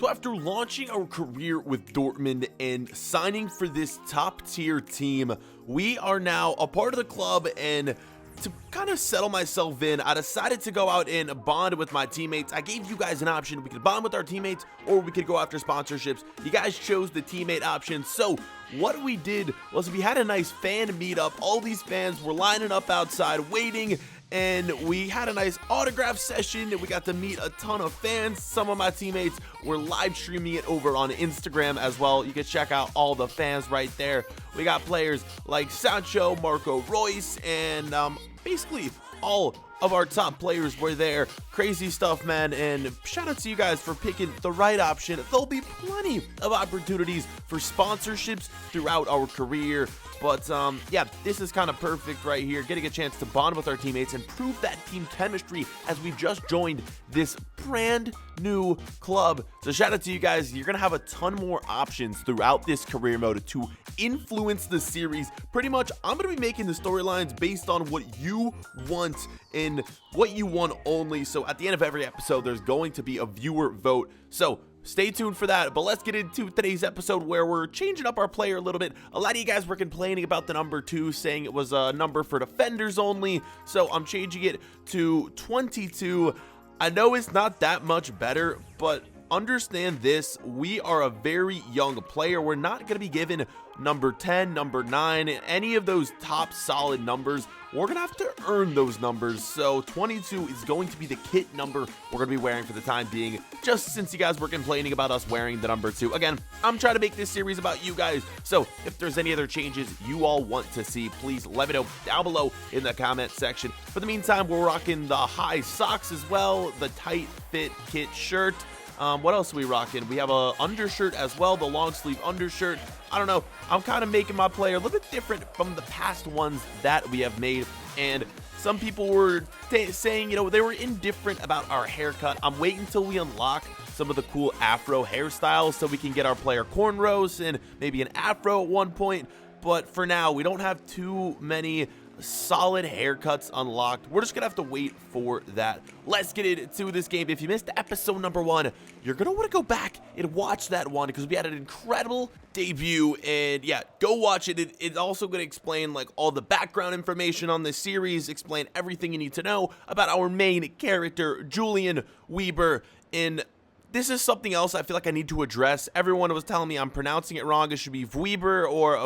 So after launching our career with Dortmund and signing for this top tier team, we are now a part of the club, and to kind of settle myself in, I decided to go out and bond with my teammates. I gave you guys an option. We could bond with our teammates or we could go after sponsorships. You guys chose the teammate option. So what we did was we had a nice fan meetup. All these fans were lining up outside waiting, and we had a nice autograph session. We got to meet a ton of fans. Some of my teammates were live streaming it over on Instagram as well. You can check out all the fans right there. We got players like Sancho, Marco Reus, and basically all of our top players were there. Crazy stuff, man, and shout out to you guys for picking the right option. There'll be plenty of opportunities for sponsorships throughout our career, but yeah, this is kind of perfect right here, getting a chance to bond with our teammates and prove that team chemistry as we've just joined this brand new club. So shout out to you guys. You're gonna have a ton more options throughout this career mode to influence the series. Pretty much, I'm gonna be making the storylines based on what you want and what you want only. So at the end of every episode, there's going to be a viewer vote. So stay tuned for that, but let's get into today's episode where we're changing up our player a little bit. A lot of you guys were complaining about the number 2, saying it was a number for defenders only, so I'm changing it to 22. I know it's not that much better, but understand this, we are a very young player. We're not going to be given number 10, number 9, any of those top solid numbers. We're going to have to earn those numbers, so 22 is going to be the kit number we're going to be wearing for the time being, just since you guys were complaining about us wearing the number 2. Again, I'm trying to make this series about you guys, so if there's any other changes you all want to see, please let me know down below in the comment section. For the meantime, we're rocking the high socks as well, the tight fit kit shirt. What else are we rocking? We have a undershirt as well, the long sleeve undershirt. I don't know, I'm kind of making my player a little bit different from the past ones that we have made, and some people were saying, you know, they were indifferent about our haircut. I'm waiting until we unlock some of the cool afro hairstyles so we can get our player cornrows and maybe an afro at one point, but for now, we don't have too many solid haircuts unlocked. We're just gonna have to wait for that. Let's get into this game. If you missed episode number 1, you're gonna want to go back and watch that one because we had an incredible debut, and yeah, go watch it. It's also gonna explain like all the background information on this series, explain everything you need to know about our main character, Julian Weber. And this is something else I feel like I need to address. Everyone was telling me I'm pronouncing it wrong. It should be Weber or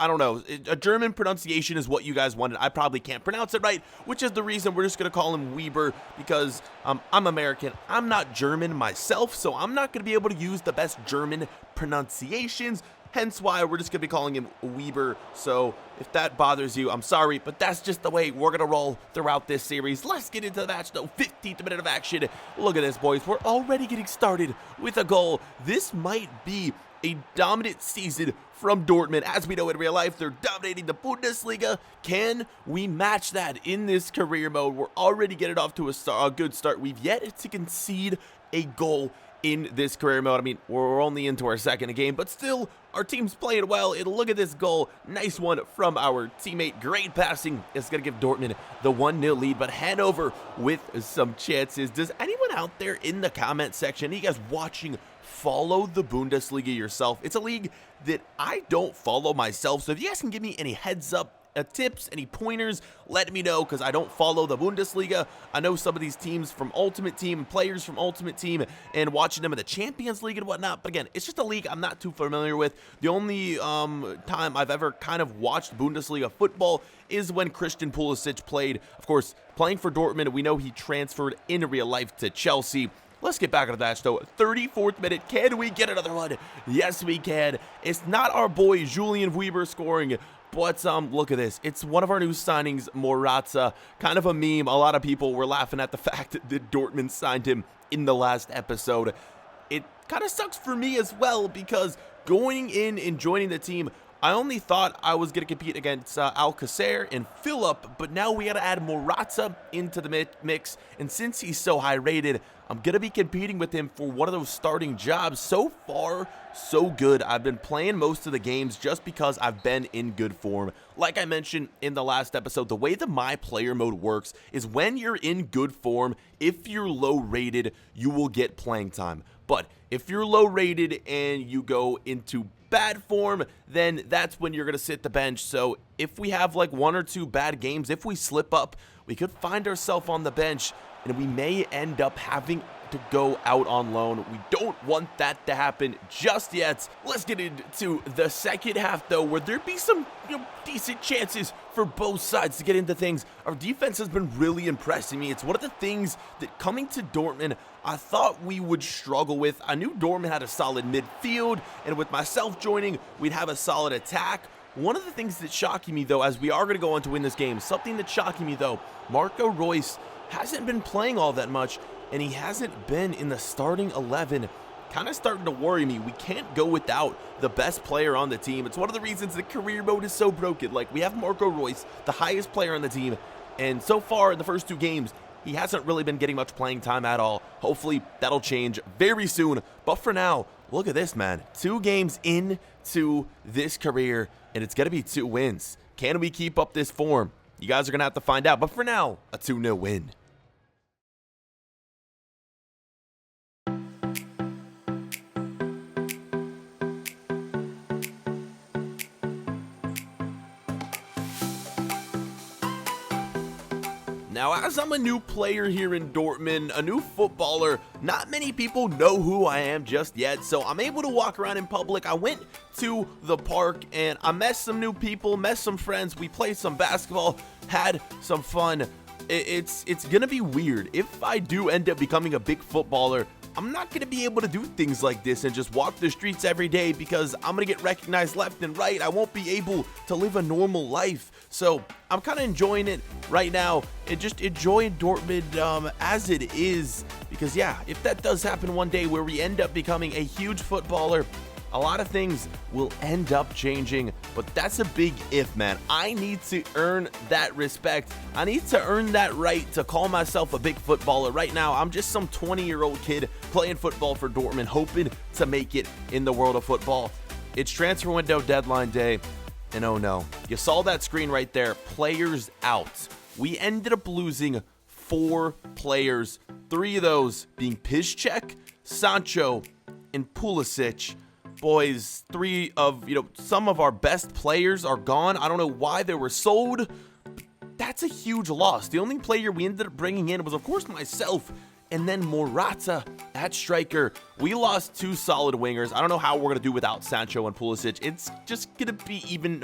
I don't know. A German pronunciation is what you guys wanted. I probably can't pronounce it right, which is the reason we're just going to call him Weber because I'm American. I'm not German myself, so I'm not going to be able to use the best German pronunciations. Hence why we're just going to be calling him Weber. So if that bothers you, I'm sorry, but that's just the way we're going to roll throughout this series. Let's get into the match, though. 15th minute of action. Look at this, boys. We're already getting started with a goal. This might be a dominant season from Dortmund. As we know in real life, they're dominating the Bundesliga. Can we match that in this career mode? We're already getting off to a good start. We've yet to concede a goal in this career mode. I mean, we're only into our second game, but still, our team's playing well. And look at this goal. Nice one from our teammate. Great passing. It's going to give Dortmund the 1-0 lead, but Hanover with some chances. Does anyone out there in the comment section, you guys watching, follow the Bundesliga yourself? It's a league that I don't follow myself, so if you guys can give me any heads up, tips, any pointers, let me know, because I don't follow the Bundesliga. I know some of these teams from Ultimate Team, players from Ultimate Team, and watching them in the Champions League and whatnot, but again, it's just a league I'm not too familiar with. The only time I've ever kind of watched Bundesliga football is when Christian Pulisic played. Of course, playing for Dortmund, we know he transferred in real life to Chelsea. Let's get back to the match, though. 34th minute. Can we get another one? Yes, we can. It's not our boy Julian Weber scoring, but look at this. It's one of our new signings, Morata. Kind of a meme. A lot of people were laughing at the fact that Dortmund signed him in the last episode. It kind of sucks for me as well because going in and joining the team, I only thought I was going to compete against Alcacer and Philip, but now we got to add Morata into the mix, and since he's so high rated, I'm going to be competing with him for one of those starting jobs. So far, so good. I've been playing most of the games just because I've been in good form. Like I mentioned in the last episode, the way the My Player mode works is when you're in good form, if you're low rated, you will get playing time. But if you're low rated and you go into bad form, then that's when you're going to sit the bench. So if we have like 1 or 2 bad games, if we slip up, we could find ourselves on the bench and we may end up having to go out on loan. We don't want that to happen just yet. Let's get into the second half though, where there be some decent chances for both sides to get into things. Our defense has been really impressing me. It's one of the things that coming to Dortmund I thought we would struggle with. I knew Dortmund had a solid midfield, and with myself joining, we'd have a solid attack. One of the things that's shocking me though, as we are going to go on to win this game, something that's shocking me though, Marco Reus hasn't been playing all that much, and he hasn't been in the starting 11. Kind of starting to worry me. We can't go without the best player on the team. It's one of the reasons the career mode is so broken. Like, we have Marco Reus, the highest player on the team, and so far in the first 2 games, he hasn't really been getting much playing time at all. Hopefully, that'll change very soon. But for now, look at this, man. 2 games into this career, and it's going to be 2 wins. Can we keep up this form? You guys are going to have to find out. But for now, a 2-0 win. Now, as I'm a new player here in Dortmund, a new footballer, not many people know who I am just yet, so I'm able to walk around in public. I went to the park and I met some new people, met some friends, we played some basketball, had some fun. It's gonna be weird. If I do end up becoming a big footballer, I'm not going to be able to do things like this and just walk the streets every day because I'm going to get recognized left and right. I won't be able to live a normal life. So I'm kind of enjoying it right now and just enjoying Dortmund as it is. Because yeah, if that does happen one day where we end up becoming a huge footballer, a lot of things will end up changing, but that's a big if, man. I need to earn that respect. I need to earn that right to call myself a big footballer. Right now, I'm just some 20-year-old kid playing football for Dortmund, hoping to make it in the world of football. It's transfer window deadline day, and oh no, you saw that screen right there, players out. We ended up losing 4 players, 3 of those being Piszczek, Sancho, and Pulisic. Boys, 3 of, some of our best players are gone. I don't know why they were sold. That's a huge loss. The only player we ended up bringing in was, of course, myself, and then Morata at striker. We lost 2 solid wingers. I don't know how we're going to do without Sancho and Pulisic. It's just going to be even,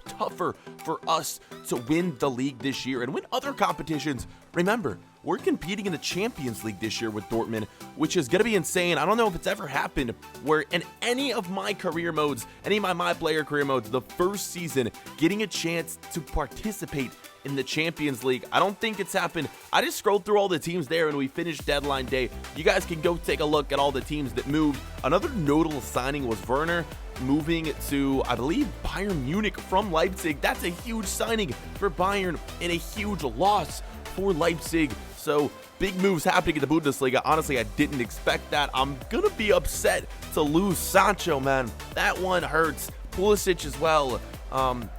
tougher for us to win the league this year and win other competitions. Remember, we're competing in the Champions League this year with Dortmund, which is going to be insane. I don't know if it's ever happened where in any of my career modes, any of my player career modes, the first season, getting a chance to participate in the Champions League. I don't think it's happened. I just scrolled through all the teams there and we finished deadline day. You guys can go take a look at all the teams that moved. Another notable signing was Werner moving to, I believe, Bayern Munich from Leipzig. That's a huge signing for Bayern and a huge loss for Leipzig. So big moves happening in the Bundesliga. Honestly, I didn't expect that. I'm gonna be upset to lose Sancho, man. That one hurts. Pulisic as well.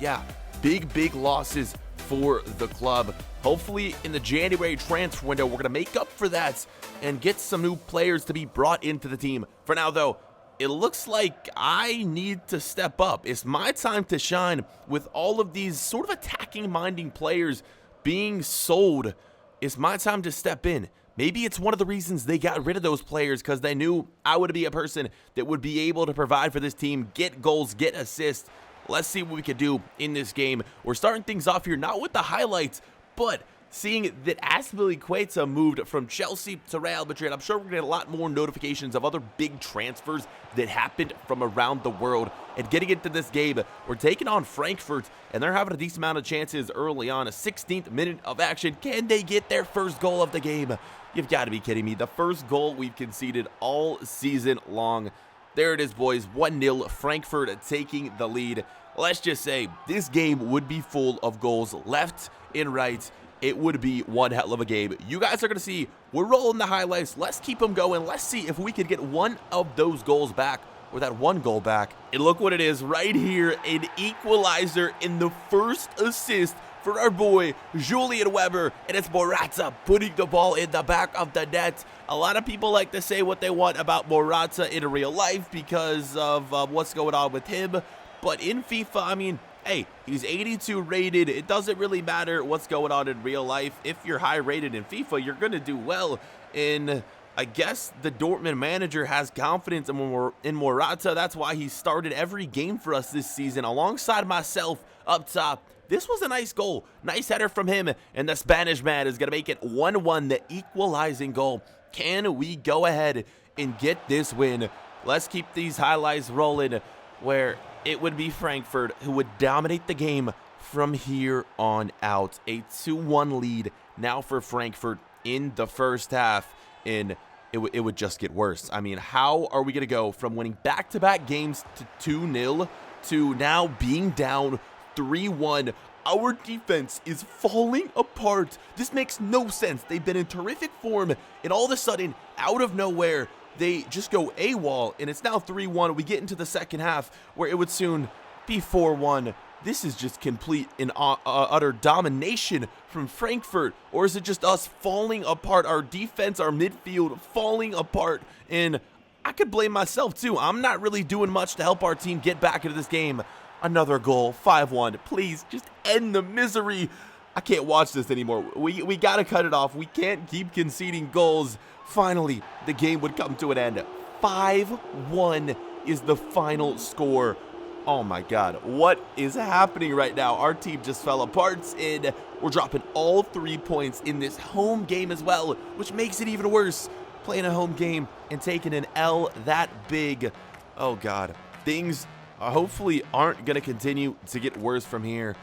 Yeah, big losses for the club. Hopefully in the January transfer window, we're gonna make up for that and get some new players to be brought into the team. For now though, it looks like I need to step up. It's my time to shine with all of these sort of attacking minding players being sold. It's my time to step in. Maybe it's one of the reasons they got rid of those players, because they knew I would be a person that would be able to provide for this team, get goals, get assists. Let's see what we can do in this game. We're starting things off here, not with the highlights, but seeing that Azpilicueta moved from Chelsea to Real Madrid. I'm sure we're going to get a lot more notifications of other big transfers that happened from around the world. And getting into this game, we're taking on Frankfurt, and they're having a decent amount of chances early on. A 16th minute of action. Can they get their first goal of the game? You've got to be kidding me. The first goal we've conceded all season long. There it is, boys. 1-0, Frankfurt taking the lead. Let's just say this game would be full of goals left and right. It would be one hell of a game. You guys are going to see, we're rolling the highlights. Let's keep them going. Let's see if we could get one of those goals back, or that one goal back. And look what it is right here, an equalizer in the first assist for our boy Julian Weber, and it's Morata putting the ball in the back of the net. A lot of people like to say what they want about Morata in real life because of what's going on with him, but in FIFA, I mean, hey, he's 82 rated. It doesn't really matter what's going on in real life. If you're high rated in FIFA, you're going to do well. And I guess the Dortmund manager has confidence in Morata. That's why he started every game for us this season alongside myself up top. This was a nice goal. Nice header from him. And the Spanish man is going to make it 1-1, the equalizing goal. Can we go ahead and get this win? Let's keep these highlights rolling where it would be Frankfurt who would dominate the game from here on out. A 2-1 lead now for Frankfurt in the first half, and it would just get worse. I mean, how are we going to go from winning back-to-back games to 2-0 to now being down 3-1? Our defense is falling apart. This makes no sense. They've been in terrific form, and all of a sudden, out of nowhere, they just go AWOL, and it's now 3-1. We get into the second half where it would soon be 4-1. This is just complete and utter domination from Frankfurt. Or is it just us falling apart? Our defense, our midfield falling apart. And I could blame myself too. I'm not really doing much to help our team get back into this game. Another goal, 5-1. Please, just end the misery. I can't watch this anymore. We got to cut it off. We can't keep conceding goals. Finally, the game would come to an end. 5-1 is the final score. Oh my God, what is happening right now? Our team just fell apart, and we're dropping all 3 points in this home game as well, which makes it even worse. Playing a home game and taking an L that big. Oh God, things hopefully aren't going to continue to get worse from here.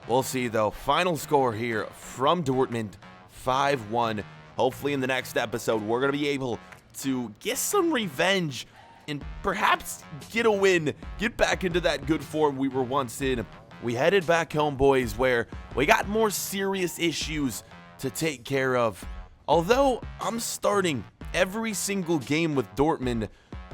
We'll see though. Final score here from Dortmund, 5-1. Hopefully in the next episode, we're going to be able to get some revenge and perhaps get a win, get back into that good form we were once in. We headed back home, boys, where we got more serious issues to take care of. Although I'm starting every single game with Dortmund,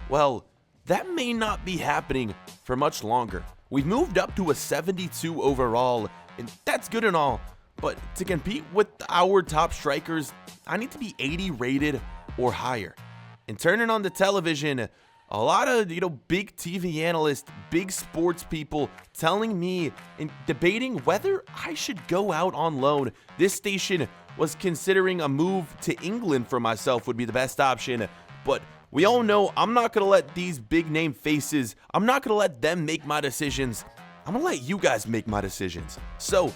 well, that may not be happening for much longer. We've moved up to a 72 overall, and that's good and all, but to compete with our top strikers, I need to be 80 rated or higher. And turning on the television, a lot of, big TV analysts, big sports people telling me and debating whether I should go out on loan. This station was considering a move to England for myself would be the best option. But we all know I'm not going to let these big name faces, I'm not going to let them make my decisions. I'm going to let you guys make my decisions. So,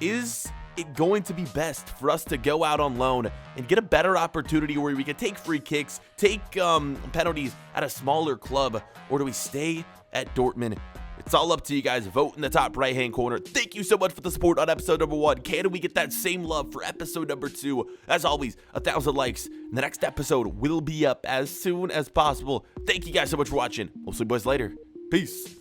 is it going to be best for us to go out on loan and get a better opportunity where we can take free kicks, take penalties at a smaller club, or do we stay at Dortmund? It's all up to you guys. Vote in the top right hand corner. Thank you so much for the support on episode number 1. Can we get that same love for episode number 2? As always, 1,000 likes, and the next episode will be up as soon as possible. Thank you guys so much for watching. We'll see you boys later. Peace.